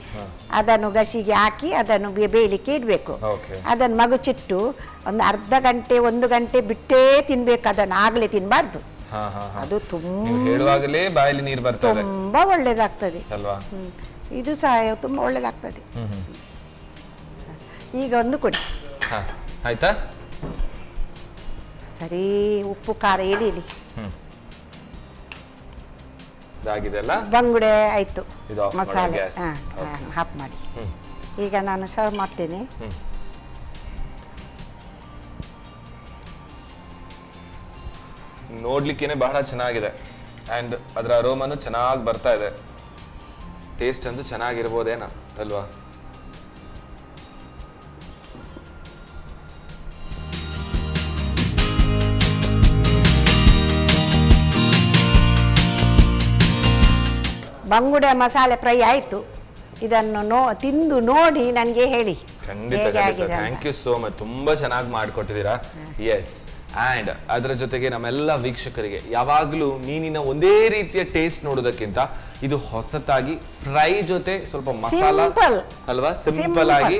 ಅದನ್ನು ಗಸಿಗೆ ಹಾಕಿ ಅದನ್ನು ಬೇಯಲಿಕ್ಕೆ ಇಡಬೇಕು. ಅದನ್ನು ಮಗುಚಿಟ್ಟು ಒಂದು ಅರ್ಧ ಗಂಟೆ 1 ಗಂಟೆ ಬಿಟ್ಟೇ ತಿನ್ಬೇಕು, ಅದನ್ನು ಆಗ್ಲೇ ತಿನ್ಬಾರ್ದು. ಅದು ಹೇಳುವಾಗಲೇ ಬಾಯಲ್ಲಿ ನೀರು ಬರ್ತದೆ, ತುಂಬಾ ಒಳ್ಳೇದಾಗ್ತದೆ ಅಲ್ವಾ? ಇದು ಸಹ ತುಂಬಾ ಒಳ್ಳೇದಾಗ್ತದೆ. ಈಗ ಒಂದು ಕೊಡಿ, ಆಯ್ತಾ? ಸರಿ, ಉಪ್ಪು ಖಾರ ಇಳಿಲಿ. ಬಂಗುಡೆ ಆಯ್ತು, ಮಸಾಲೆ ಹಾಪ್ ಮಾಡಿ. ಈಗ ನಾನು ಸರ್ವ್ ಮಾಡ್ತೇನೆ. ನೋಡ್ಲಿಕ್ಕೇನೆ ಬಹಳ ಚೆನ್ನಾಗಿದೆ ಅಂಡ್ ಅದರ ಅರೋಮನು ಚೆನ್ನಾಗಿ ಬರ್ತಾ ಇದೆ. ಟೇಸ್ಟ್ ಅಂತೂ ಚೆನ್ನಾಗಿರ್ಬೋದೇನ ಅಲ್ವಾ? ಬಂಗುಡೆ ಮಸಾಲೆ ಫ್ರೈ ಆಯ್ತು. ಇದನ್ನು ತಿಂದು ನೋಡಿ ನನಗೆ ಹೇಳಿ. ಖಂಡಿತ, ಥ್ಯಾಂಕ್ ಯು ಸೋ ಮಚ್, ತುಂಬಾ ಚೆನ್ನಾಗಿ ಮಾಡಿಕೊಟ್ಟಿದ್ದೀರಾ. ಎಸ್, ಅಂಡ್ ಅದರ ಜೊತೆಗೆ ನಮ್ಮೆಲ್ಲ ವೀಕ್ಷಕರಿಗೆ ಯಾವಾಗಲೂ ಮೀನಿನ ಒಂದೇ ರೀತಿಯ ಟೇಸ್ಟ್ ನೋಡೋದಕ್ಕಿಂತ ಇದು ಹೊಸತಾಗಿ ಫ್ರೈ ಜೊತೆ ಸ್ವಲ್ಪ ಮಸಾಲಾ ಅಲ್ವಾ, ಸಿಂಪಲ್ ಆಗಿ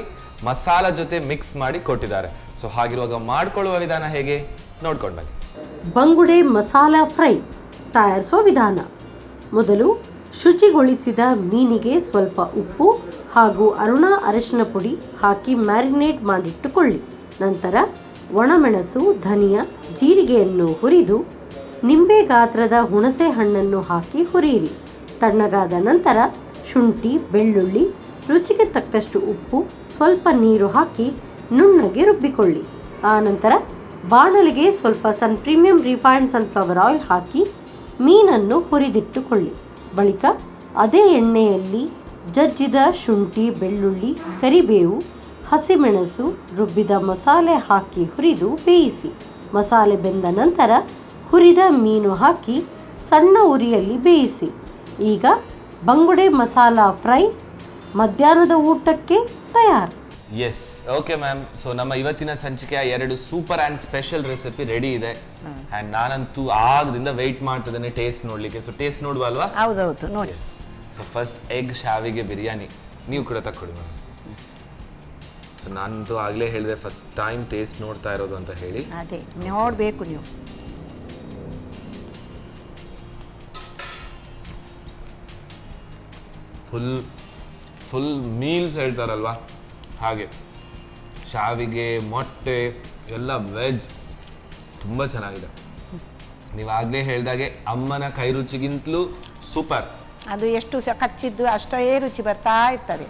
ಮಸಾಲಾ ಜೊತೆ ಮಿಕ್ಸ್ ಮಾಡಿ ಕೊಟ್ಟಿದ್ದಾರೆ. ಸೊ ಹಾಗಿರುವಾಗ ಮಾಡ್ಕೊಳ್ಳುವ ವಿಧಾನ ಹೇಗೆ ನೋಡ್ಕೊಂಡು ಬನ್ನಿ. ಬಂಗುಡೆ ಮಸಾಲಾ ಫ್ರೈ ತಯಾರಿಸುವ ವಿಧಾನ: ಮೊದಲು ಶುಚಿಗೊಳಿಸಿದ ಮೀನಿಗೆ ಸ್ವಲ್ಪ ಉಪ್ಪು ಹಾಗೂ ಅರಿಶಿನ ಪುಡಿ ಹಾಕಿ ಮ್ಯಾರಿನೇಟ್ ಮಾಡಿಟ್ಟುಕೊಳ್ಳಿ. ನಂತರ ಒಣಮೆಣಸು, ಧನಿಯಾ, ಜೀರಿಗೆಯನ್ನು ಹುರಿದು ನಿಂಬೆ ಗಾತ್ರದ ಹುಣಸೆ ಹಣ್ಣನ್ನು ಹಾಕಿ ಹುರಿಯಿರಿ. ತಣ್ಣಗಾದ ನಂತರ ಶುಂಠಿ, ಬೆಳ್ಳುಳ್ಳಿ, ರುಚಿಗೆ ತಕ್ಕಷ್ಟು ಉಪ್ಪು, ಸ್ವಲ್ಪ ನೀರು ಹಾಕಿ ನುಣ್ಣಗೆ ರುಬ್ಬಿಕೊಳ್ಳಿ. ಆನಂತರ ಬಾಣಲೆಗೆ ಸ್ವಲ್ಪ ಪ್ರೀಮಿಯಂ ರಿಫೈನ್ಡ್ ಸನ್ಫ್ಲವರ್ ಆಯಿಲ್ ಹಾಕಿ ಮೀನನ್ನು ಹುರಿದಿಟ್ಟುಕೊಳ್ಳಿ. ಬಳಿಕ ಅದೇ ಎಣ್ಣೆಯಲ್ಲಿ ಜಜ್ಜಿದ ಶುಂಠಿ, ಬೆಳ್ಳುಳ್ಳಿ, ಕರಿಬೇವು, ಹಸಿಮೆಣಸು, ರುಬ್ಬಿದ ಮಸಾಲೆ ಹಾಕಿ ಹುರಿದು ಬೇಯಿಸಿ. ಮಸಾಲೆ ಬೆಂದ ನಂತರ ಹುರಿದ ಮೀನು ಹಾಕಿ ಸಣ್ಣ ಉರಿಯಲ್ಲಿ ಬೇಯಿಸಿ. ಈಗ ಬಂಗುಡೆ ಮಸಾಲಾ ಫ್ರೈ ಮಧ್ಯಾಹ್ನದ ಊಟಕ್ಕೆ ತಯಾರು. S, okay ma'am. ಸೊ ನಮ್ಮ ಇವತ್ತಿನ ಸಂಚಿಕೆಯ 2 super and special recipe ready ಇದೆ. ಆ್ಯಂಡ್ ನಾನಂತೂ ಆಗದಿಂದ ವೆಯ್ಟ್ ಮಾಡ್ತಿದ್ದೇನೆ ಟೇಸ್ಟ್ ನೋಡಲಿಕ್ಕೆ. ಸೊ ಟೇಸ್ಟ್ ನೋಡುವ ಅಲ್ವಾ? ಹೌದೌದು, ನೋಡಿ. ಸೊ ಫಸ್ಟ್ ಎಗ್ ಶಾವಿಗೆ ಬಿರಿಯಾನಿ ನೀವು ಕೂಡ ತಕ್ಕೊಡಿ ಮ್ಯಾಮ್. ಸೊ ನಾನಂತೂ ಆಗಲೇ ಹೇಳಿದೆ ಫಸ್ಟ್ ಟೈಮ್ ಟೇಸ್ಟ್ ನೋಡ್ತಾ ಇರೋದು ಅಂತ ಹೇಳಿ. ಅದೇ ನೋಡಬೇಕು ನೀವು. ಫುಲ್ ಮೀಲ್ಸ್ ಹೇಳ್ತಾರಲ್ವಾ ಹಾಗೆ, ಶಾವಿಗೆ, ಮೊಟ್ಟೆ ಎಲ್ಲ ವೆಜ್ ತುಂಬ ಚೆನ್ನಾಗಿದೆ. ನೀವಾಗಲೇ ಹೇಳಿದಾಗೆ ಅಮ್ಮನ ಕೈ ರುಚಿಗಿಂತಲೂ ಸೂಪರ್. ಅದು ಎಷ್ಟು ಕಚ್ಚಿದ್ದು ಅಷ್ಟೇ ರುಚಿ ಬರ್ತಾ ಇರ್ತದೆ.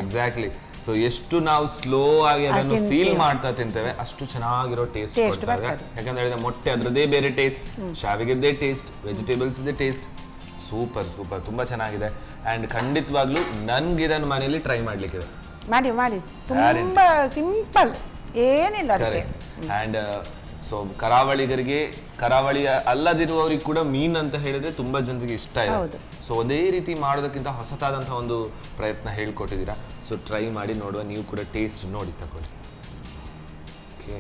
ಎಕ್ಸಾಕ್ಟ್ಲಿ. ಸೊ ಎಷ್ಟು ನಾವು ಸ್ಲೋ ಆಗಿ ಅದನ್ನು ಫೀಲ್ ಮಾಡ್ತಾ ತಿಂತೇವೆ ಅಷ್ಟು ಚೆನ್ನಾಗಿರೋ ಟೇಸ್ಟ್ ಕೊಡ್ತಾರೆ. ಯಾಕಂದ್ರೆ ಹೇಳಿದ್ರೆ ಮೊಟ್ಟೆ ಅದರದೇ ಬೇರೆ ಟೇಸ್ಟ್, ಶಾವಿಗೆದ್ದೇ ಟೇಸ್ಟ್, ವೆಜಿಟೇಬಲ್ಸ್ ಇದೇ ಟೇಸ್ಟ್. ಸೂಪರ್ ತುಂಬ ಚೆನ್ನಾಗಿದೆ. ಆ್ಯಂಡ್ ಖಂಡಿತವಾಗ್ಲೂ ನನ್ಗೆ ಇದನ್ನು ಮನೆಯಲ್ಲಿ ಟ್ರೈ ಮಾಡ್ಲಿಕ್ಕಿದೆ. ಮಾಡಿ ತುಂಬಾ ಸಿಂಪಲ್, ಏನಿಲ್ಲ. ಆ್ಯಂಡ್ ಸೊ ಕರಾವಳಿಗರಿಗೆ, ಕರಾವಳಿ ಅಲ್ಲದಿರುವವರಿಗೆ ಕೂಡ ಮೀನ್ ಅಂತ ಹೇಳಿದ್ರೆ ತುಂಬಾ ಜನರಿಗೆ ಇಷ್ಟ ಇದೆ. ಸೊ ಒಂದೇ ರೀತಿ ಮಾಡೋದಕ್ಕಿಂತ ಹೊಸತಾದಂತಹ ಒಂದು ಪ್ರಯತ್ನ ಹೇಳ್ಕೊಟ್ಟಿದ್ದೀರಾ. ಸೊ ಟ್ರೈ ಮಾಡಿ ನೋಡುವ, ನೀವು ಕೂಡ ಟೇಸ್ಟ್ ನೋಡಿ ತಗೊಳ್ಳಿ. ಓಕೆ,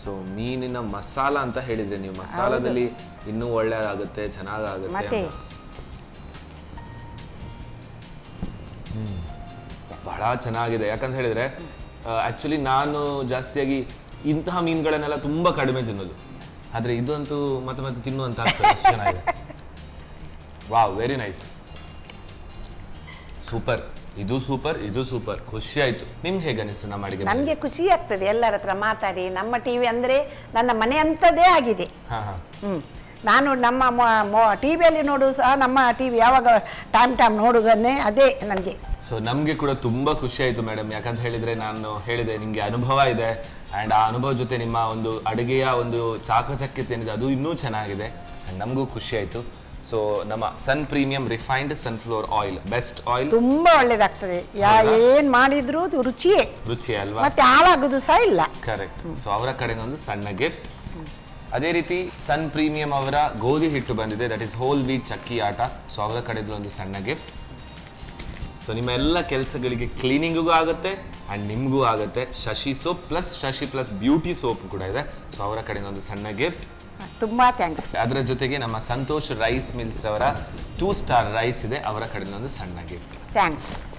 ಸೊ ಮೀನಿನ ಮಸಾಲ ಅಂತ ಹೇಳಿದ್ರೆ ನೀವು ಮಸಾಲದಲ್ಲಿ ಇನ್ನೂ ಒಳ್ಳೆಯದಾಗುತ್ತೆ, ಚೆನ್ನಾಗುತ್ತೆ. ಬಹಳ ಚೆನ್ನಾಗಿದೆ. ಯಾಕಂತ ಹೇಳಿದ್ರೆ ಆಕ್ಚುಲಿ ನಾನು ಜಾಸ್ತಿಯಾಗಿ ಇಂತಹ ಮೀನುಗಳನ್ನೆಲ್ಲ ತುಂಬಾ ಕಡಿಮೆ ತಿನ್ನೋದು, ಆದ್ರೆ ಇದಂತೂ ಮತ್ತೆ ಮತ್ತೆ ತಿನ್ನುವಂತ ಆಗ್ತದೆ, ಅಷ್ಟು ಚೆನ್ನಾಗಿದೆ. Wow, very nice, super. ಇದು ಸೂಪರ್, ಇದು ಸೂಪರ್. ಖುಷಿ ಆಯ್ತು. ನಿಮ್ಗೆ ಹೇಗೆ ಅನಿಸ್ತು ನಮ್ಮ ಅಡಿಗೆ? ನನಗೆ ಖುಷಿ ಆಗ್ತದೆ ಎಲ್ಲರ ಹತ್ರ ಮಾತಾಡಿ. ನಮ್ಮ ಟಿವಿ ಅಂದ್ರೆ ನನ್ನ ಮನೆ ಅಂತದೇ ಆಗಿದೆ. ನಾನು ನಮ್ಮ ಟಿವಿಯಲ್ಲಿ ನೋಡುದು ಸಹ ನಮ್ಮ ಟಿವಿ ಯಾವಾಗ ಟೈಮ್ ನೋಡುವುದನ್ನೇ ಅದೇ ನನಗೆ. ಸೊ ನಮಗೆ ಕೂಡ ತುಂಬಾ ಖುಷಿ ಆಯ್ತು ಮೇಡಮ್. ಯಾಕಂತ ಹೇಳಿದ್ರೆ ನಾನು ಹೇಳಿದೆ ನಿಮ್ಗೆ ಅನುಭವ ಇದೆ, ಅಂಡ್ ಆ ಅನುಭವ ಜೊತೆ ನಿಮ್ಮ ಒಂದು ಅಡುಗೆಯ ಒಂದು ಚಾಕಚಕ್ಯತೆ ಏನಿದೆ ಅದು ಇನ್ನೂ ಚೆನ್ನಾಗಿದೆ, ಅಂಡ್ ನಮಗೂ ಖುಷಿ ಆಯ್ತು. ಸೊ ನಮ್ಮ Sun Premium refined sunflower oil best oil, ತುಂಬಾ ಒಳ್ಳೇದಾಗ್ತದೆ. ಏನ್ ಮಾಡಿದ್ರು ಅದು ರುಚಿ ಅಲ್ವಾ, ಮತ್ತೆ ಹಾಳಾಗುದು ಸಹ ಇಲ್ಲ. ಕರೆಕ್ಟ್. ಸೊ ಅವರ ಕಡೆಯಿಂದ ಒಂದು ಸಣ್ಣ ಗಿಫ್ಟ್. ಅದೇ ರೀತಿ ಸನ್ ಪ್ರೀಮಿಯಂ ಅವರ ಗೋಧಿ ಹಿಟ್ಟು ಬಂದಿದೆ, ದಟ್ ಇಸ್ ಹೋಲ್ ವೀಟ್ ಚಕ್ಕಿ ಆಟ. ಸೊ ಅವರ ಕಡೆಯಿಂದ ಒಂದು ಸಣ್ಣ ಗಿಫ್ಟ್. ಸೊ ನಿಮ್ಮ ಎಲ್ಲ ಕೆಲಸಗಳಿಗೆ ಕ್ಲೀನಿಂಗಿಗೂ ಆಗುತ್ತೆ ಅಂಡ್ ನಿಮಗೂ ಆಗುತ್ತೆ. Shashi soap plus Shashi plus beauty soap ಕೂಡ ಇದೆ. ಸೊ ಅವರ ಕಡೆಯಿಂದ ಒಂದು ಸಣ್ಣ ಗಿಫ್ಟ್. ತುಂಬಾ ಥ್ಯಾಂಕ್ಸ್. ಅದರ ಜೊತೆಗೆ ನಮ್ಮ ಸಂತೋಷ್ ರೈಸ್ ಮಿಲ್ಸ್ ಅವರ 2 ಸ್ಟಾರ್ ರೈಸ್ ಇದೆ, ಅವರ ಕಡೆಯಿಂದ ಒಂದು ಸಣ್ಣ gift.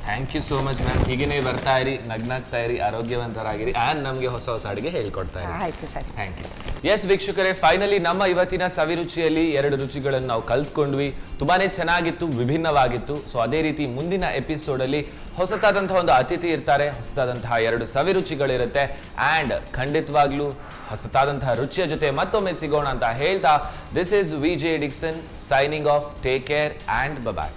Thank you so much ma'am. ಹೀಗೇನೆ ಬರ್ತಾ ಇರಿ, ನಗ್ನಾಗ್ತಾ ಇರಿ, ಆರೋಗ್ಯವಂತರಾಗಿರಿ, ಆ್ಯಂಡ್ ನಮಗೆ ಹೊಸ ಹೊಸ ಅಡುಗೆ ಹೇಳ್ಕೊಡ್ತಾ ಇರಿ. ಆಯ್ತು ಸರ್, ಥ್ಯಾಂಕ್ ಯು. ಎಸ್ ವೀಕ್ಷಕರೇ, ಫೈನಲಿ ನಮ್ಮ ಇವತ್ತಿನ ಸವಿರುಚಿಯಲ್ಲಿ 2 ರುಚಿಗಳನ್ನು ನಾವು ಕಲ್ತ್ಕೊಂಡ್ವಿ. ತುಂಬಾನೇ ಚೆನ್ನಾಗಿತ್ತು, ವಿಭಿನ್ನವಾಗಿತ್ತು. ಸೊ ಅದೇ ರೀತಿ ಮುಂದಿನ ಎಪಿಸೋಡಲ್ಲಿ ಹೊಸತಾದಂತಹ ಒಂದು ಅತಿಥಿ ಇರ್ತಾರೆ, ಹೊಸತಾದಂತಹ 2 ಸವಿರುಚಿಗಳಿರುತ್ತೆ, ಆ್ಯಂಡ್ ಖಂಡಿತವಾಗ್ಲೂ ಹೊಸತಾದಂತಹ ರುಚಿಯ ಜೊತೆ ಮತ್ತೊಮ್ಮೆ ಸಿಗೋಣ ಅಂತ ಹೇಳ್ತಾ, this is VJ Dixon signing off. Take care and bye.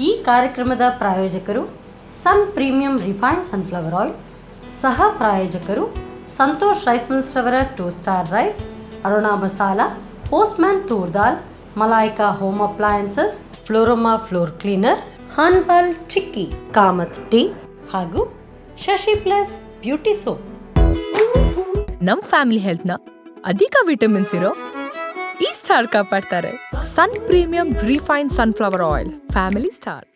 ಈ ಕಾರ್ಯಕ್ರಮದ ಪ್ರಾಯೋಜಕರು Sun Premium refined sunflower oil, ಸಹ ಪ್ರಾಯೋಜಕರು ಸಂತೋಷ್ ರೈಸ್ ಮಿಲ್ಸ್ ರವರ 2 star rice, Aruna masala, postman toor dal, Malaika home appliances, Floroma floor cleaner, Hanbal chikki, Kamath tea ಹಾಗೂ ಶಶಿ ಪ್ಲಸ್ ಬ್ಯೂಟಿ ಸೋಪ್. ನಮ್ ಫ್ಯಾಮಿಲಿ ಹೆಲ್ತ್ನ ಅಧಿಕ ವಿಟಮಿನ್ಸ್ ಇರೋ ಈ ಸ್ಟಾರ್ ಕಾಪಾಡ್ತಾರೆ. Sun Premium refine sunflower oil, family star.